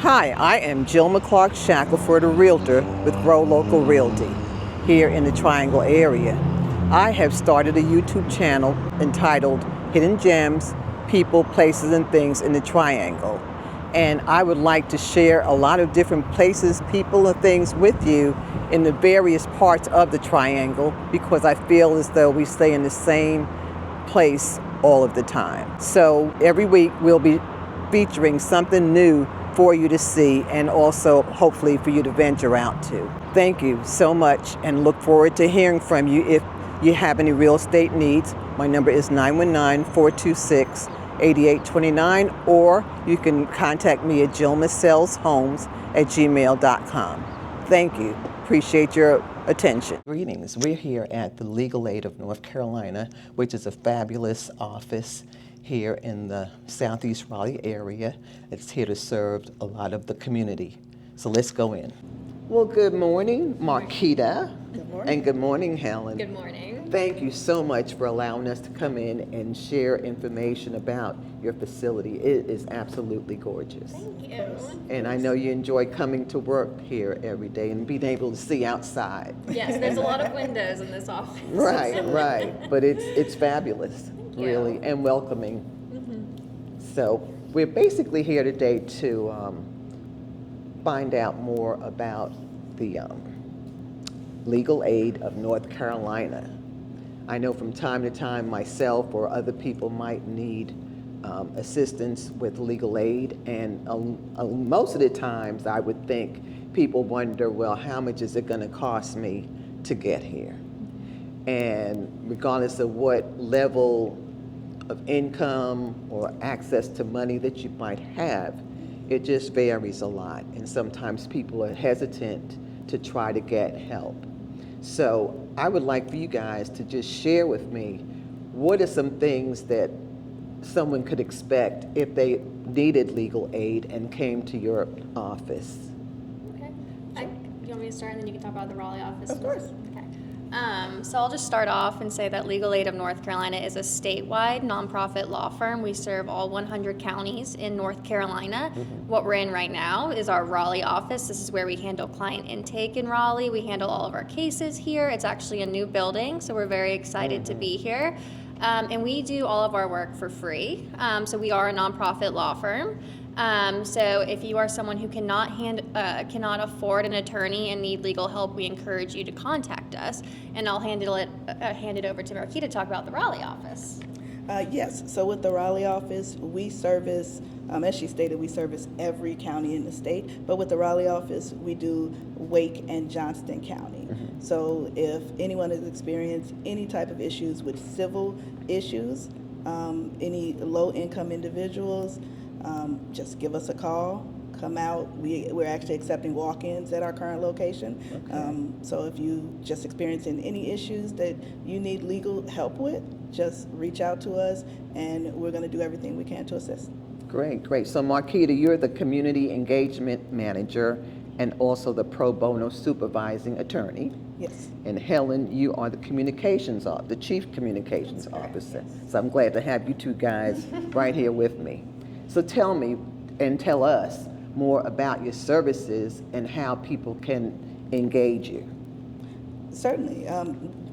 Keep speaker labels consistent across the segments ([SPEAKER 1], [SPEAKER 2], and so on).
[SPEAKER 1] Hi, I am Jilma Shackelford, a realtor with Grow Local Realty here in the Triangle area. I have started a YouTube channel entitled Hidden Gems, People, Places, and Things in the Triangle. And I would like to share a lot of different places, people, and things with you in the various parts of the Triangle because I feel as though we stay in the same place all of the time. So every week we'll be featuring something new for you to see and also hopefully for you to venture out to. Thank you so much and look forward to hearing from you if you have any real estate needs. My number is 919-426-8829 or you can contact me at jilmasellshomes@gmail.com. Thank you. Appreciate your attention. Greetings. We're here at the Legal Aid of North Carolina, which is a fabulous office here in the Southeast Raleigh area. It's here to serve a lot of the community. So let's go in. Well, good morning, Marquita.
[SPEAKER 2] Good morning.
[SPEAKER 1] And good morning, Helen.
[SPEAKER 2] Good morning.
[SPEAKER 1] Thank you so much for allowing us to come in and share information about your facility. It is absolutely gorgeous.
[SPEAKER 2] Thank you.
[SPEAKER 1] And I know you enjoy coming to work here every day and being able to see outside.
[SPEAKER 2] Yes, there's a lot of windows in this office.
[SPEAKER 1] Right. But it's fabulous,
[SPEAKER 2] you.
[SPEAKER 1] really, and welcoming. So we're basically here today to find out more about the Legal Aid of North Carolina. I know from time to time myself or other people might need assistance with legal aid, and most of the times I would think people wonder, well, how much is it going to cost me to get here? And regardless of what level of income or access to money that you might have, it just varies a lot. And sometimes people are hesitant to try to get help. So I would like for you guys to just share with me what are some things that someone could expect if they needed legal aid and came to your office.
[SPEAKER 2] Okay. You want me to start and then you can talk about the Raleigh office?
[SPEAKER 1] Of course.
[SPEAKER 2] Okay. So I'll just start off and say that Legal Aid of North Carolina is a statewide nonprofit law firm. We serve all 100 counties in North Carolina. What we're in right now is our Raleigh office. This is where we handle client intake in Raleigh. We handle all of our cases here. It's actually a new building, so we're very excited to be here. And we do all of our work for free. So we are a nonprofit law firm. So if you are someone who cannot afford an attorney and need legal help, we encourage you to contact us. And I'll hand it over to Marquita to talk about the Raleigh office.
[SPEAKER 3] Yes, so with the Raleigh office, we service, as she stated, we service every county in the state, but with the Raleigh office, we do Wake and Johnston County. So if anyone has experienced any type of issues with civil issues, any low-income individuals, just give us a call. Come out. We're actually accepting walk-ins at our current location. Okay. So if you just experiencing any issues that you need legal help with, just reach out to us, and we're going to do everything we can to assist.
[SPEAKER 1] Great. So Marquita, you're the community engagement manager and also the pro bono supervising attorney.
[SPEAKER 3] Yes.
[SPEAKER 1] And Helen, you are the the chief communications officer. So I'm glad to have you two guys right here with me. So tell me and tell us more about your services and how people can engage you.
[SPEAKER 3] Certainly.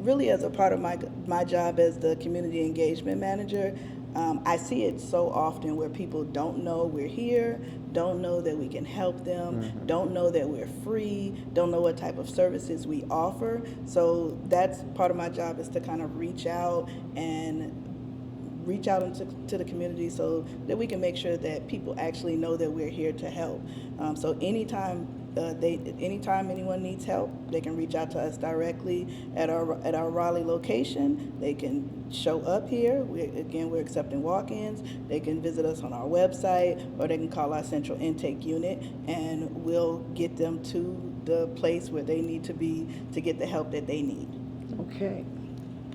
[SPEAKER 3] Really, as a part of my job as the community engagement manager, I see it so often where people don't know we're here, don't know that we can help them, don't know that we're free, don't know what type of services we offer. So that's part of my job, is to kind of reach out into the community so that we can make sure that people actually know that we're here to help. So anytime anyone needs help, they can reach out to us directly at our Raleigh location. They can show up here. We're accepting walk-ins. They can visit us on our website, or they can call our central intake unit, and we'll get them to the place where they need to be to get the help that they need.
[SPEAKER 1] Okay.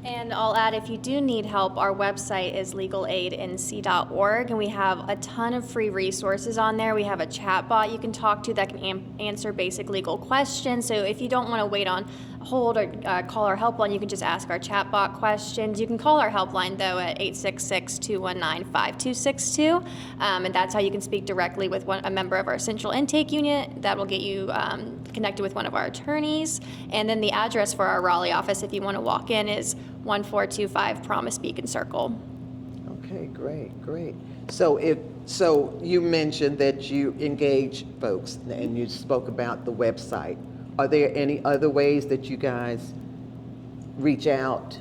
[SPEAKER 2] And I'll add, if you do need help, our website is legalaidnc.org, and we have a ton of free resources on there. We have a chat bot you can talk to that can answer basic legal questions. So if you don't want to wait on hold or call our helpline, you can just ask our chat bot questions. You can call our helpline, though, at 866-219-5262, and that's how you can speak directly with a member of our central intake unit. That will get you connected with one of our attorneys. And then the address for our Raleigh office, if you want to walk in, is 1425 Promise Beacon Circle.
[SPEAKER 1] Okay, great. So you mentioned that you engage folks and you spoke about the website. Are there any other ways that you guys reach out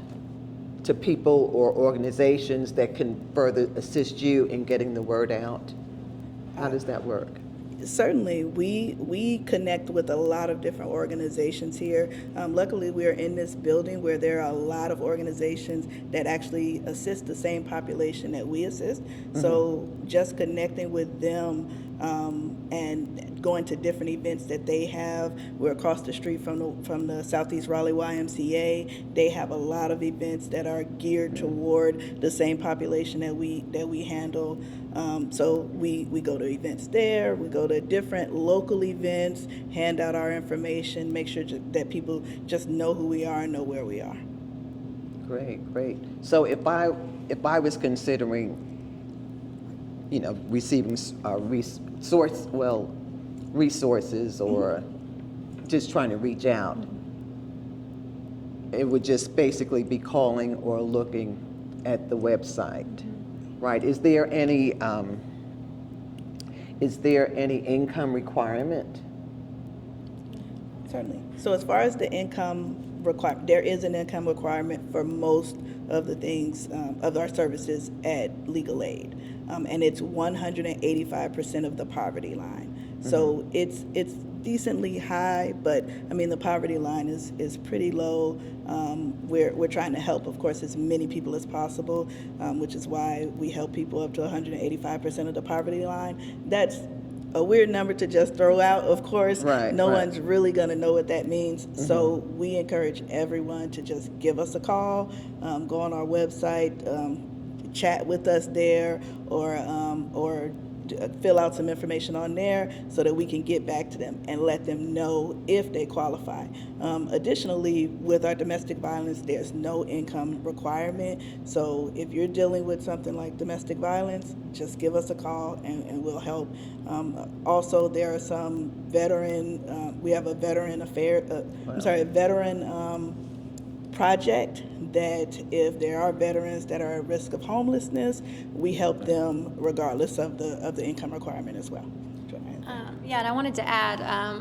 [SPEAKER 1] to people or organizations that can further assist you in getting the word out? How does that work?
[SPEAKER 3] Certainly, we connect with a lot of different organizations here. Luckily, we are in this building where there are a lot of organizations that actually assist the same population that we assist. Mm-hmm. So just connecting with them and going to different events that they have. We're across the street from the Southeast Raleigh YMCA. They have a lot of events that are geared toward the same population that we handle. So we go to events there. We go to different local events, hand out our information, make sure that people just know who we are and know where we are.
[SPEAKER 1] Great. So if I was considering, receiving resources or just trying to reach out, it would just basically be calling or looking at the website, right? Is there any income requirement?
[SPEAKER 3] Certainly. So as far as the income requirement, there is an income requirement for most of the things of our services at Legal Aid, and it's 185% of the poverty line. So it's decently high, but I mean the poverty line is pretty low. We're trying to help, of course, as many people as possible, which is why we help people up to 185% of the poverty line. That's a weird number to just throw out, of course.
[SPEAKER 1] Right,
[SPEAKER 3] no
[SPEAKER 1] right.
[SPEAKER 3] one's really going to know what that means. So we encourage everyone to just give us a call, go on our website, chat with us there, or fill out some information on there so that we can get back to them and let them know if they qualify. Additionally, with our domestic violence, there's no income requirement. So if you're dealing with something like domestic violence, just give us a call and we'll help. Also, there are some we have a veteran project that if there are veterans that are at risk of homelessness, we help them regardless of the income requirement as well.
[SPEAKER 2] Yeah, and I wanted to add,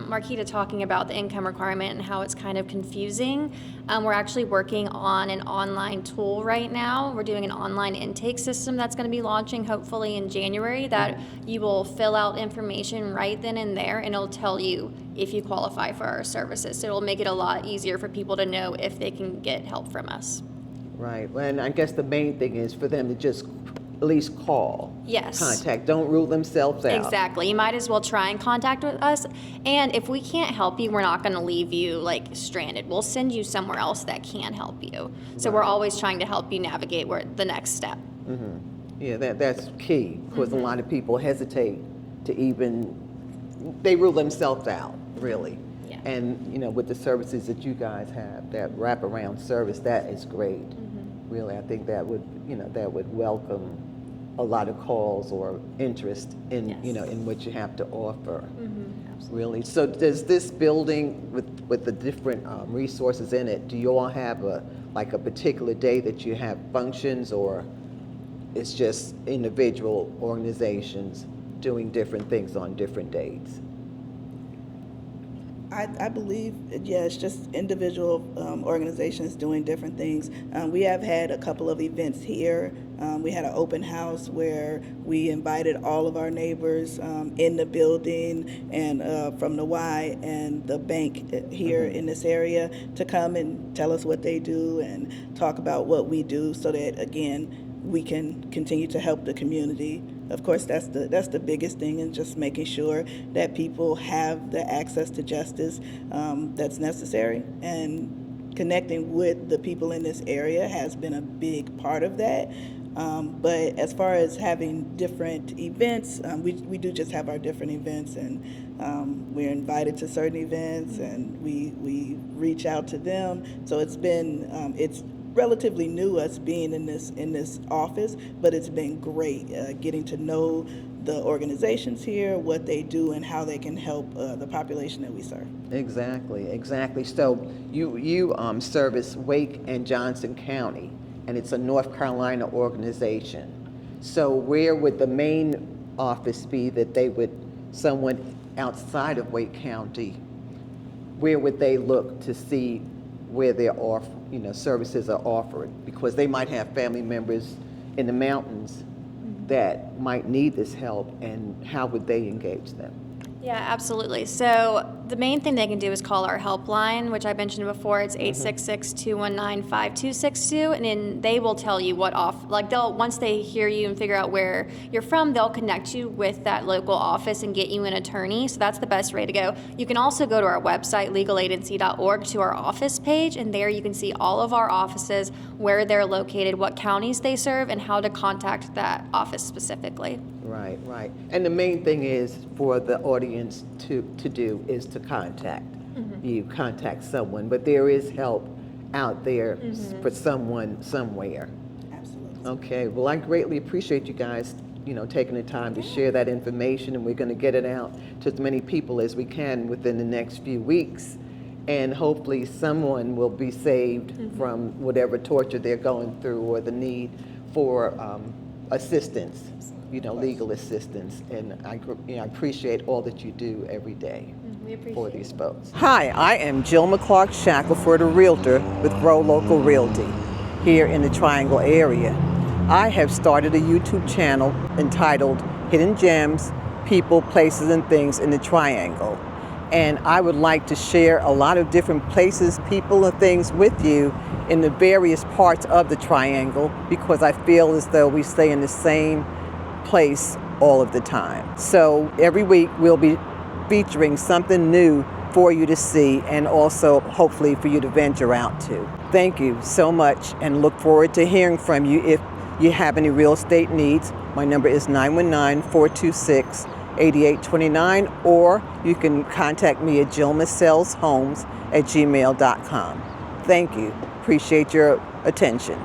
[SPEAKER 2] Marquita talking about the income requirement and how it's kind of confusing. We're actually working on an online tool right now. We're doing an online intake system that's going to be launching hopefully in January that you will fill out information right then and there, and it'll tell you if you qualify for our services. So it'll make it a lot easier for people to know if they can get help from us.
[SPEAKER 1] Right. And I guess the main thing is for them to just at least call.
[SPEAKER 2] Yes.
[SPEAKER 1] Contact. Don't rule themselves out.
[SPEAKER 2] Exactly. You might as well try and contact with us. And if we can't help you, we're not going to leave you stranded. We'll send you somewhere else that can help you. So we're always trying to help you navigate the next step.
[SPEAKER 1] Yeah, that's key, because a lot of people hesitate to they rule themselves out, really.
[SPEAKER 2] Yeah.
[SPEAKER 1] And, with the services that you guys have, that wraparound service, that is great. Really, I think that would welcome a lot of calls or interest in, in what you have to offer. Really. So does this building with the different resources in it, do you all have a particular day that you have functions, or it's just individual organizations doing different things on different dates?
[SPEAKER 3] I believe, it's just individual organizations doing different things. We have had a couple of events here. We had an open house where we invited all of our neighbors in the building and from the Y and the bank here in this area to come and tell us what they do and talk about what we do, so that, again, we can continue to help the community. Of course, that's the biggest thing, and just making sure that people have the access to justice that's necessary. And connecting with the people in this area has been a big part of that. But as far as having different events, we do just have our different events, and we're invited to certain events, and we reach out to them. So it's been it's relatively new, us being in this office, but it's been great getting to know the organizations here, what they do, and how they can help the population that we serve.
[SPEAKER 1] Exactly. So you service Wake and Johnson County, and it's a North Carolina organization. So where would the main office be that someone outside of Wake County, where would they look to see where their services are offered? Because they might have family members in the mountains that might need this help, and how would they engage them?
[SPEAKER 2] Yeah, absolutely. So the main thing they can do is call our helpline, which I mentioned before. It's 866-219-5262, and then they will tell you once they hear you and figure out where you're from, they'll connect you with that local office and get you an attorney. So that's the best way to go. You can also go to our website, legalagency.org, to our office page, and there you can see all of our offices, where they're located, what counties they serve, and how to contact that office specifically.
[SPEAKER 1] Right. And the main thing is for the audience to do is to contact someone, but there is help out there for someone somewhere.
[SPEAKER 3] Absolutely.
[SPEAKER 1] Okay, well, I greatly appreciate you guys, taking the time to share that information, and we're going to get it out to as many people as we can within the next few weeks, and hopefully someone will be saved from whatever torture they're going through or the need for assistance. Legal assistance, and I appreciate all that you do every day
[SPEAKER 2] We appreciate
[SPEAKER 1] for these folks. Hi, I am Jilma Clark Shackelford, a realtor with Grow Local Realty here in the Triangle area. I have started a YouTube channel entitled Hidden Gems, People, Places, and Things in the Triangle. And I would like to share a lot of different places, people, and things with you in the various parts of the Triangle, because I feel as though we stay in the same place all of the time. So every week we'll be featuring something new for you to see, and also hopefully for you to venture out to. Thank you so much, and look forward to hearing from you if you have any real estate needs. My number is 919-426-8829, or you can contact me at jilmasellshomes@gmail.com. Thank you. Appreciate your attention.